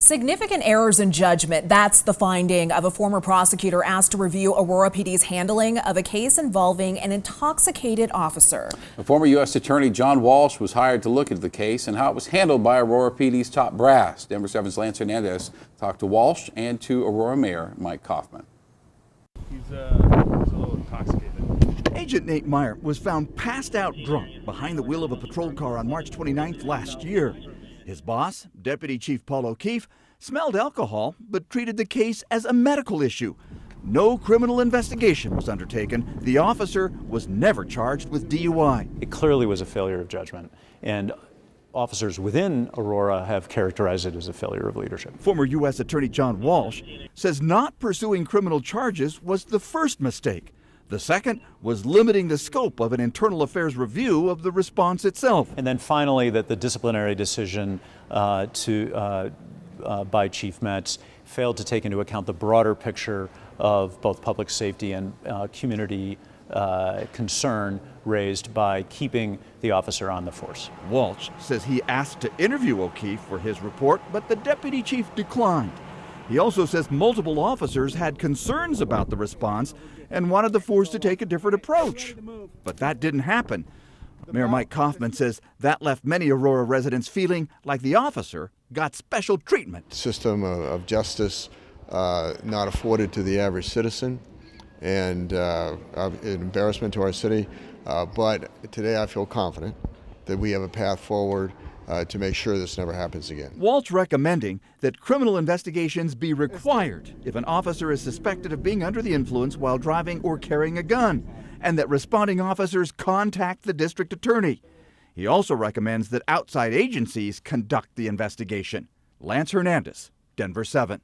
Significant errors in judgment. That's the finding of a former prosecutor asked to review Aurora PD's handling of a case involving an intoxicated officer. The former U.S. Attorney John Walsh was hired to look into the case and how it was handled by Aurora PD's top brass. Denver 7's Lance Hernandez talked to Walsh and to Aurora Mayor Mike Kaufman. He's a little intoxicated. Agent Nate Meyer was found passed out drunk behind the wheel of a patrol car on March 29th last year. His boss, Deputy Chief Paul O'Keefe, smelled alcohol but treated the case as a medical issue. No criminal investigation was undertaken. The officer was never charged with DUI. It clearly was a failure of judgment, and officers within Aurora have characterized it as a failure of leadership. Former U.S. Attorney John Walsh says not pursuing criminal charges was the first mistake. The second was limiting the scope of an internal affairs review of the response itself. And then finally, that the disciplinary decision by Chief Metz failed to take into account the broader picture of both public safety and community concern raised by keeping the officer on the force. Walsh says he asked to interview O'Keefe for his report, but the deputy chief declined. He also says multiple officers had concerns about the response and wanted the force to take a different approach. But that didn't happen. Mayor Mike Kaufman says that left many Aurora residents feeling like the officer got special treatment. System of justice not afforded to the average citizen, and an embarrassment to our city. But today I feel confident that we have a path forward to make sure this never happens again. Walsh recommending that criminal investigations be required if an officer is suspected of being under the influence while driving or carrying a gun, and that responding officers contact the district attorney. He also recommends that outside agencies conduct the investigation. Lance Hernandez, Denver 7.